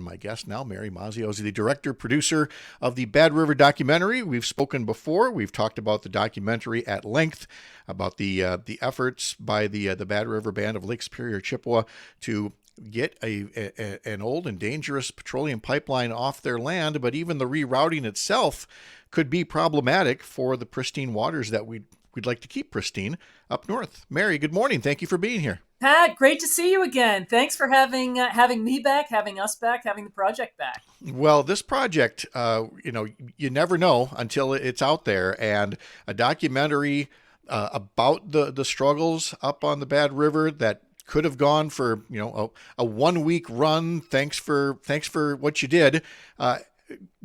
my guest now, Mary Mazzio, is the director producer of the Bad River documentary. We've spoken before. We've talked about the documentary at length about the efforts by the Bad River Band of Lake Superior, Chippewa to get an old and dangerous petroleum pipeline off their land, but even the rerouting itself could be problematic for the pristine waters that we'd like to keep pristine up north. Mary, good morning. Thank you for being here. Pat, great to see you again. Thanks for having me back, having us back, having the project back. Well, this project, you never know until it's out there, and a documentary about the struggles up on the Bad River that could have gone for a 1 week run. Thanks for what you did.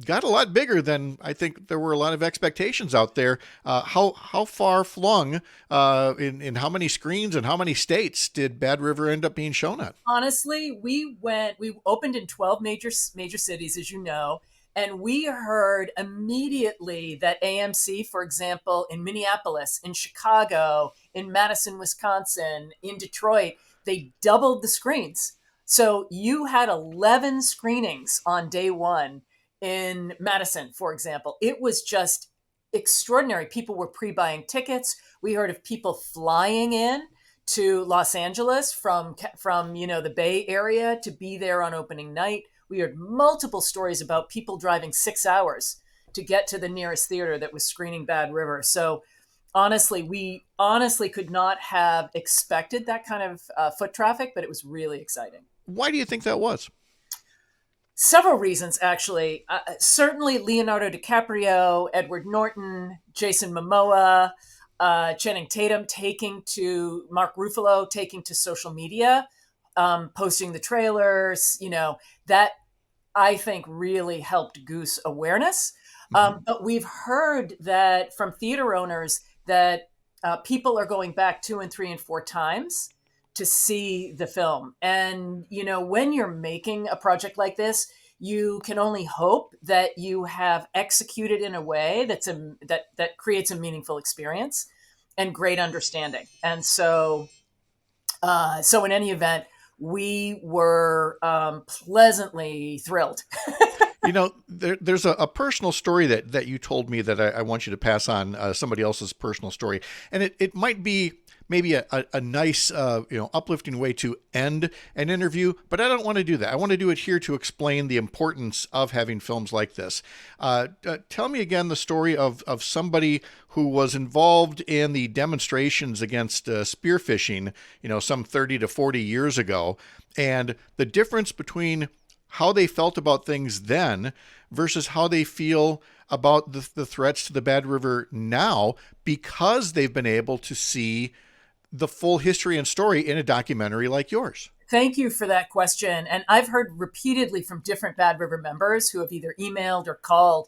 Got a lot bigger than I think there were a lot of expectations out there. How far flung in how many screens and how many states did Bad River end up being shown at? Honestly, we opened in 12 major cities, as you know, and we heard immediately that AMC, for example, in Minneapolis, in Chicago, in Madison, Wisconsin, in Detroit, they doubled the screens. So you had 11 screenings on day one in Madison, for example. It was just extraordinary. People were pre-buying tickets. We heard of people flying in to Los Angeles from the Bay Area to be there on opening night. We heard multiple stories about people driving 6 hours to get to the nearest theater that was screening Bad River. So honestly, we could not have expected that kind of foot traffic, but it was really exciting. Why do you think that was? Several reasons, actually. Certainly Leonardo DiCaprio, Edward Norton, Jason Momoa, Channing Tatum Mark Ruffalo taking to social media, posting the trailers, that I think really helped goose awareness. But we've heard that from theater owners that people are going back 2 and 3 and 4 times to see the film. And, when you're making a project like this, you can only hope that you have executed in a way that creates a meaningful experience and great understanding. And so in any event, we were pleasantly thrilled. There's a personal story that you told me that I want you to pass on, somebody else's personal story. And it might be maybe a nice, uplifting way to end an interview, but I don't want to do that. I want to do it here to explain the importance of having films like this. Tell me again the story of somebody who was involved in the demonstrations against spearfishing, some 30 to 40 years ago, and the difference between how they felt about things then versus how they feel about the threats to the Bad River now, because they've been able to see the full history and story in a documentary like yours. Thank you for that question. And I've heard repeatedly from different Bad River members who have either emailed or called.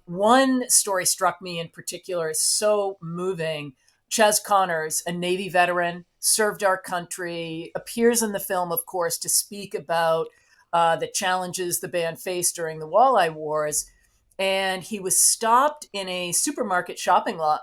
One story struck me in particular as so moving. Chaz Connors, a Navy veteran, served our country, appears in the film, of course, to speak about the challenges the band faced during the Walleye Wars. And he was stopped in a supermarket shopping lot.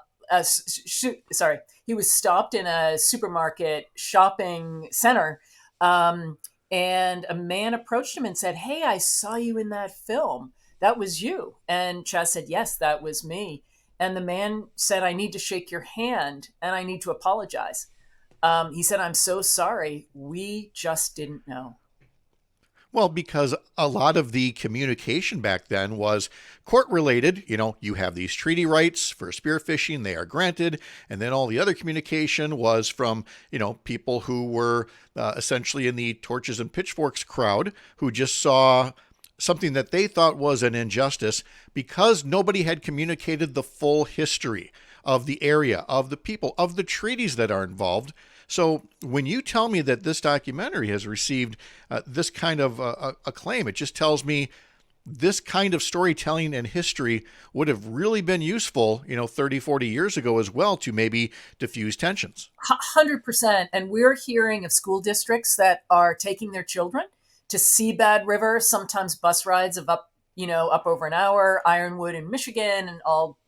He was stopped in a supermarket shopping center. And a man approached him and said, "Hey, I saw you in that film. That was you." And Chaz said, "Yes, that was me." And the man said, "I need to shake your hand and I need to apologize." He said, "I'm so sorry. We just didn't know." Well, because a lot of the communication back then was court related. You have these treaty rights for spearfishing, they are granted. And then all the other communication was from, people who were essentially in the torches and pitchforks crowd, who just saw something that they thought was an injustice because nobody had communicated the full history of the area, of the people, of the treaties that are involved. So when you tell me that this documentary has received this kind of acclaim, it just tells me this kind of storytelling and history would have really been useful, 30, 40 years ago as well, to maybe diffuse tensions. 100%. And we're hearing of school districts that are taking their children to see Bad River, sometimes bus rides of up over an hour, Ironwood in Michigan, and all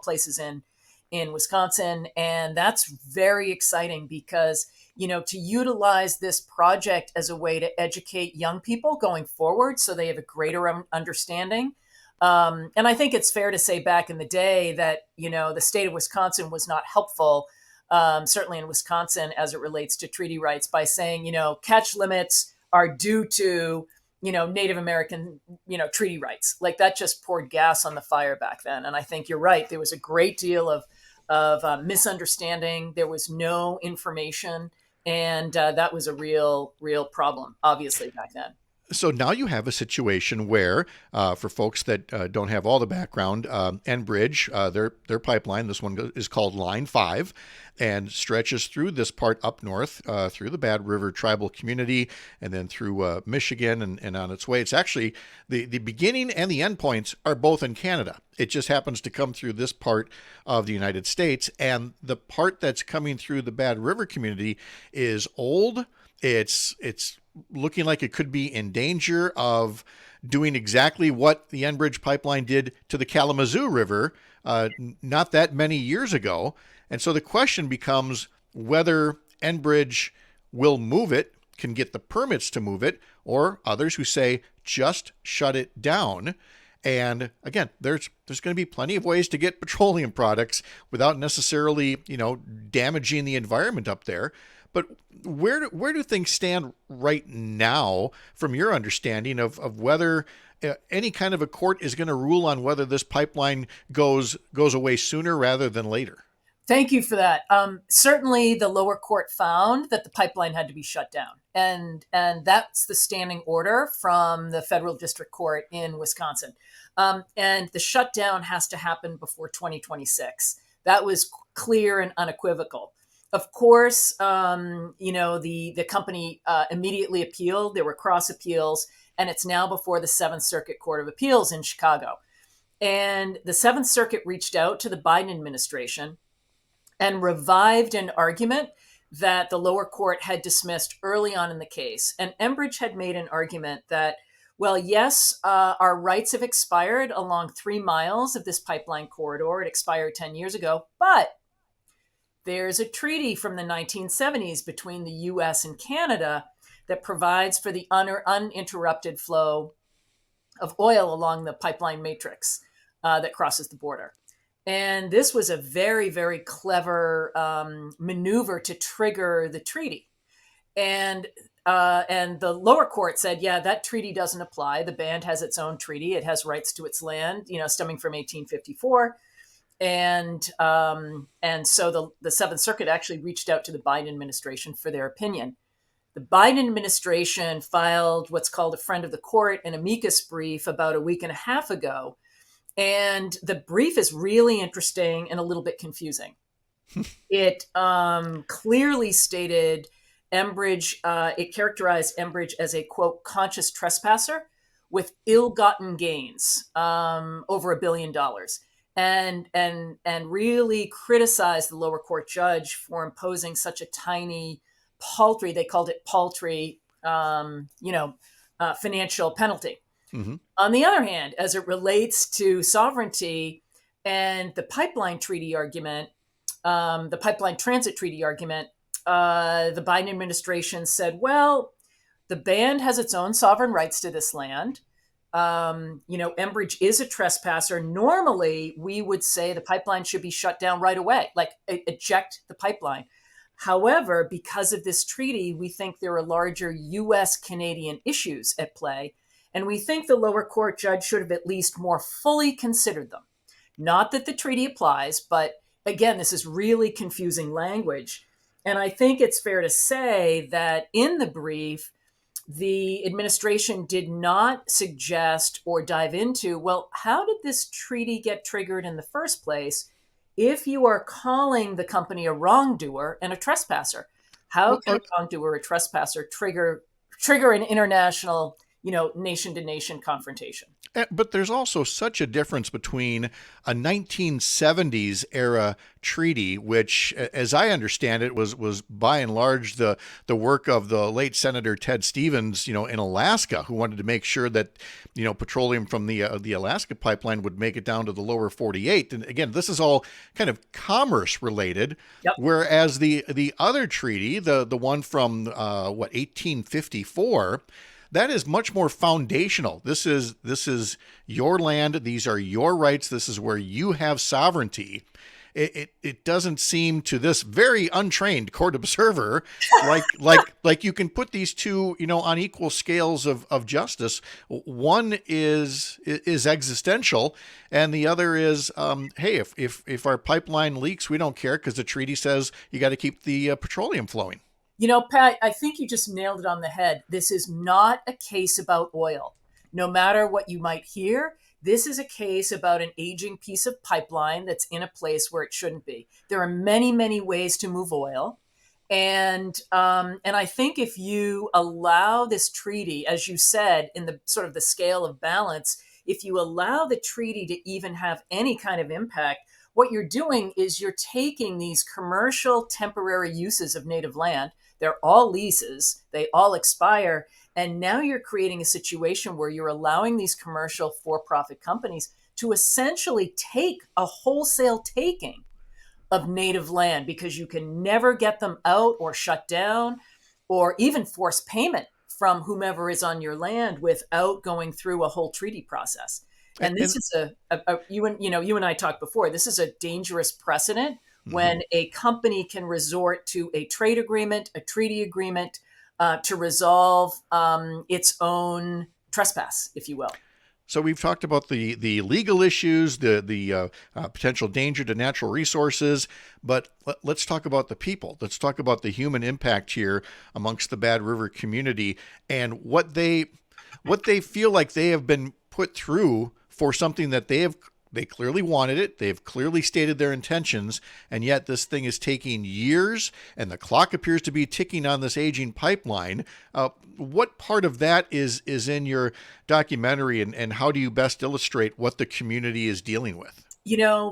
places in Wisconsin. And that's very exciting because to utilize this project as a way to educate young people going forward so they have a greater understanding. And I think it's fair to say back in the day that, the state of Wisconsin was not helpful, certainly in Wisconsin, as it relates to treaty rights by saying, catch limits are due to, Native American, treaty rights. Like that just poured gas on the fire back then. And I think you're right. There was a great deal of misunderstanding. There was no information. And that was a real problem, obviously, back then. So now you have a situation where, for folks that don't have all the background, Enbridge, their pipeline, this one is called Line 5, and stretches through this part up north, through the Bad River tribal community, and then through Michigan and on its way. It's actually the beginning and the end points are both in Canada. It just happens to come through this part of the United States, and the part that's coming through the Bad River community is old. It's looking like it could be in danger of doing exactly what the Enbridge pipeline did to the Kalamazoo River not that many years ago. And so the question becomes whether Enbridge will move it, can get the permits to move it, or others who say just shut it down. And again, there's going to be plenty of ways to get petroleum products without necessarily, damaging the environment up there. But where do things stand right now, from your understanding of whether any kind of a court is going to rule on whether this pipeline goes away sooner rather than later? Thank you for that. Certainly, the lower court found that the pipeline had to be shut down, and that's the standing order from the federal district court in Wisconsin. And the shutdown has to happen before 2026. That was clear and unequivocal. Of course, the company immediately appealed. There were cross appeals, and it's now before the Seventh Circuit Court of Appeals in Chicago. And the Seventh Circuit reached out to the Biden administration and revived an argument that the lower court had dismissed early on in the case. And Enbridge had made an argument that, well, yes, our rights have expired along 3 miles of this pipeline corridor. It expired 10 years ago, but there's a treaty from the 1970s between the US and Canada that provides for the uninterrupted flow of oil along the pipeline matrix that crosses the border. And this was a very, very clever maneuver to trigger the treaty. And the lower court said, yeah, that treaty doesn't apply. The band has its own treaty. It has rights to its land, stemming from 1854. And so the Seventh Circuit actually reached out to the Biden administration for their opinion. The Biden administration filed what's called a friend of the court, an amicus brief, about a week and a half ago. And the brief is really interesting and a little bit confusing. It clearly stated Enbridge, it characterized Enbridge as a, quote, conscious trespasser with ill-gotten gains over $1 billion. And really criticized the lower court judge for imposing such a tiny, paltry, they called it paltry, financial penalty. Mm-hmm. On the other hand, as it relates to sovereignty and the pipeline treaty argument, the pipeline transit treaty argument, the Biden administration said, well, the band has its own sovereign rights to this land. Enbridge is a trespasser. Normally, we would say the pipeline should be shut down right away, like eject the pipeline. However, because of this treaty, we think there are larger U.S.-Canadian issues at play, and we think the lower court judge should have at least more fully considered them. Not that the treaty applies, but again, this is really confusing language. And I think it's fair to say that in the brief, the administration did not suggest or dive into, well, how did this treaty get triggered in the first place if you are calling the company a wrongdoer and a trespasser? How can a wrongdoer or a trespasser trigger an international, nation to nation confrontation. But there's also such a difference between a 1970s era treaty, which, as I understand it, was by and large the work of the late Senator Ted Stevens, in Alaska, who wanted to make sure that petroleum from the Alaska pipeline would make it down to the lower 48. And again, this is all kind of commerce related, Yep. whereas the other treaty, the one from 1854. That is much more foundational. This is your land. These are your rights. This is where you have sovereignty. It doesn't seem to this very untrained court observer like you can put these two on equal scales of justice. One is existential, and the other is hey, if our pipeline leaks, we don't care because the treaty says you got to keep the petroleum flowing. Pat, I think you just nailed it on the head. This is not a case about oil. No matter what you might hear, this is a case about an aging piece of pipeline that's in a place where it shouldn't be. There are many, many ways to move oil. And I think if you allow this treaty, as you said, in the sort of the scale of balance, if you allow the treaty to even have any kind of impact, what you're doing is you're taking these commercial temporary uses of native land. They're all leases. They all expire. And now you're creating a situation where you're allowing these commercial for-profit companies to essentially take a wholesale taking of native land because you can never get them out or shut down or even force payment from whomever is on your land without going through a whole treaty process. And this is you and I talked before, this is a dangerous precedent when a company can resort to a trade agreement, a treaty agreement to resolve its own trespass, if you will. So we've talked about the legal issues, the potential danger to natural resources, but let's talk about the people. Let's talk about the human impact here amongst the Bad River community and what they feel like they have been put through for something that they clearly wanted it. They've clearly stated their intentions, and yet this thing is taking years, and the clock appears to be ticking on this aging pipeline. What part of that is in your documentary, and how do you best illustrate what the community is dealing with?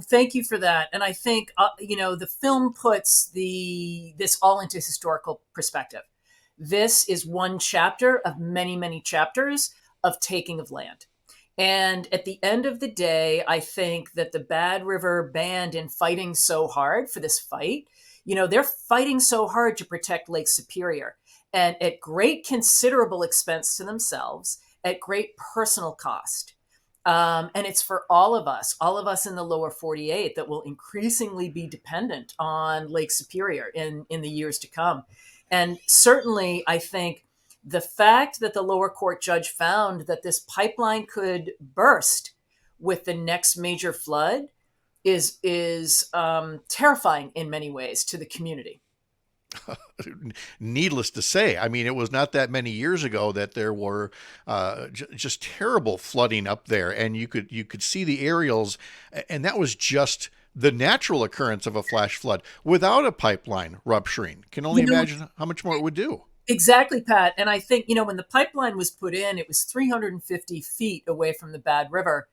Thank you for that. And I think, the film puts this all into historical perspective. This is one chapter of many, many chapters of taking of land. And at the end of the day, I think that the Bad River Band, in fighting so hard for this fight, they're fighting so hard to protect Lake Superior, and at great considerable expense to themselves, at great personal cost. And it's for all of us in the lower 48 that will increasingly be dependent on Lake Superior in the years to come. And certainly, I think the fact that the lower court judge found that this pipeline could burst with the next major flood is terrifying in many ways to the community. Needless to say, I mean, it was not that many years ago that there were just terrible flooding up there, and you could see the aerials, and that was just the natural occurrence of a flash flood without a pipeline rupturing. Can only imagine how much more it would do. Exactly, Pat. And I think, when the pipeline was put in, it was 350 feet away from the Bad River.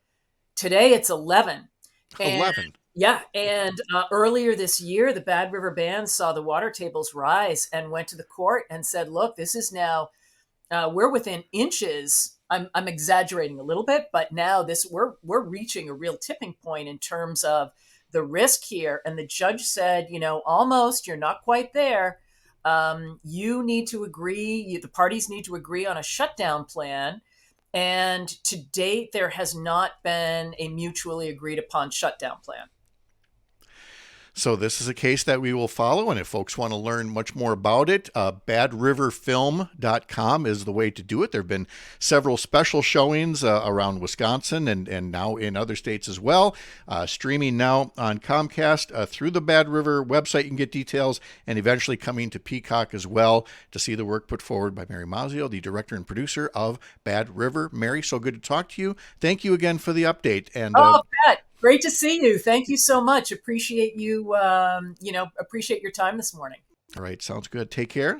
Today, it's 11. 11. Yeah. And earlier this year, the Bad River Band saw the water tables rise and went to the court and said, look, this is now, we're within inches. I'm exaggerating a little bit, but now we're reaching a real tipping point in terms of the risk here. And the judge said, almost, you're not quite there. You need to agree, the parties need to agree on a shutdown plan. And to date, there has not been a mutually agreed upon shutdown plan. So this is a case that we will follow, and if folks want to learn much more about it, badriverfilm.com is the way to do it. There have been several special showings around Wisconsin and now in other states as well. Streaming now on Comcast through the Bad River website. You can get details, and eventually coming to Peacock as well to see the work put forward by Mary Mazzio, the director and producer of Bad River. Mary, so good to talk to you. Thank you again for the update. And Pat, great to see you. Thank you so much. Appreciate you, appreciate your time this morning. All right. Sounds good. Take care.